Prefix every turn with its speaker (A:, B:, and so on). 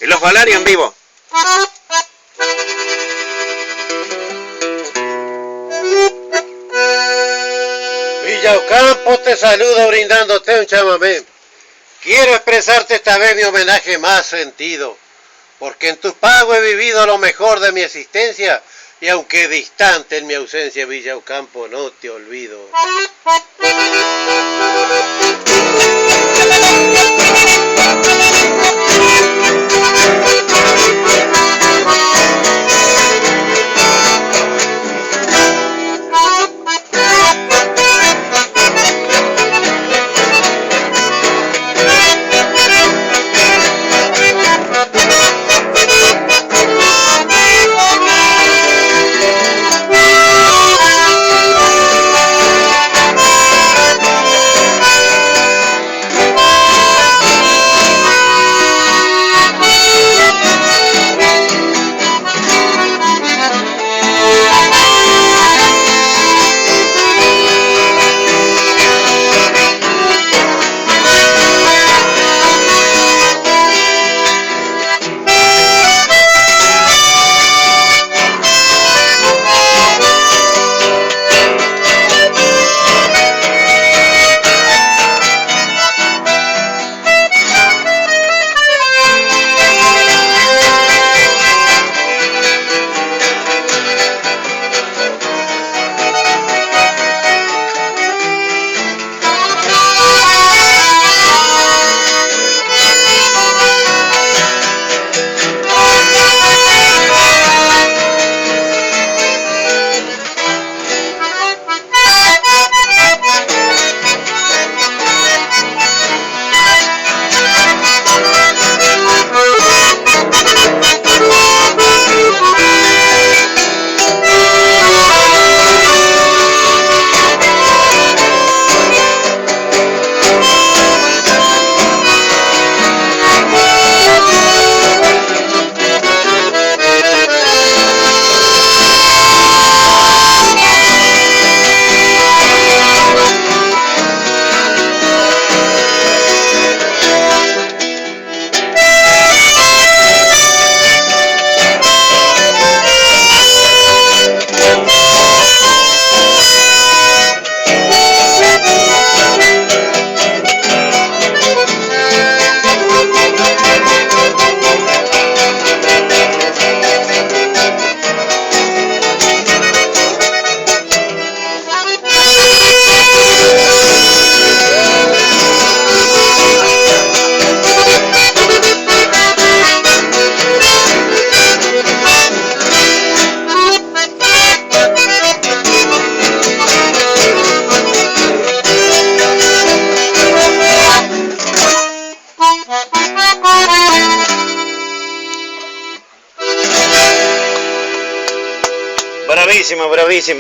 A: Y los Valari en vivo.
B: Villa Ocampo te saludo brindándote un chamamé. Quiero expresarte esta vez mi homenaje más sentido, porque en tus pagos he vivido lo mejor de mi existencia, y aunque distante en mi ausencia, Villa Ocampo, no te olvido.
A: Bravísimo, bravísimo.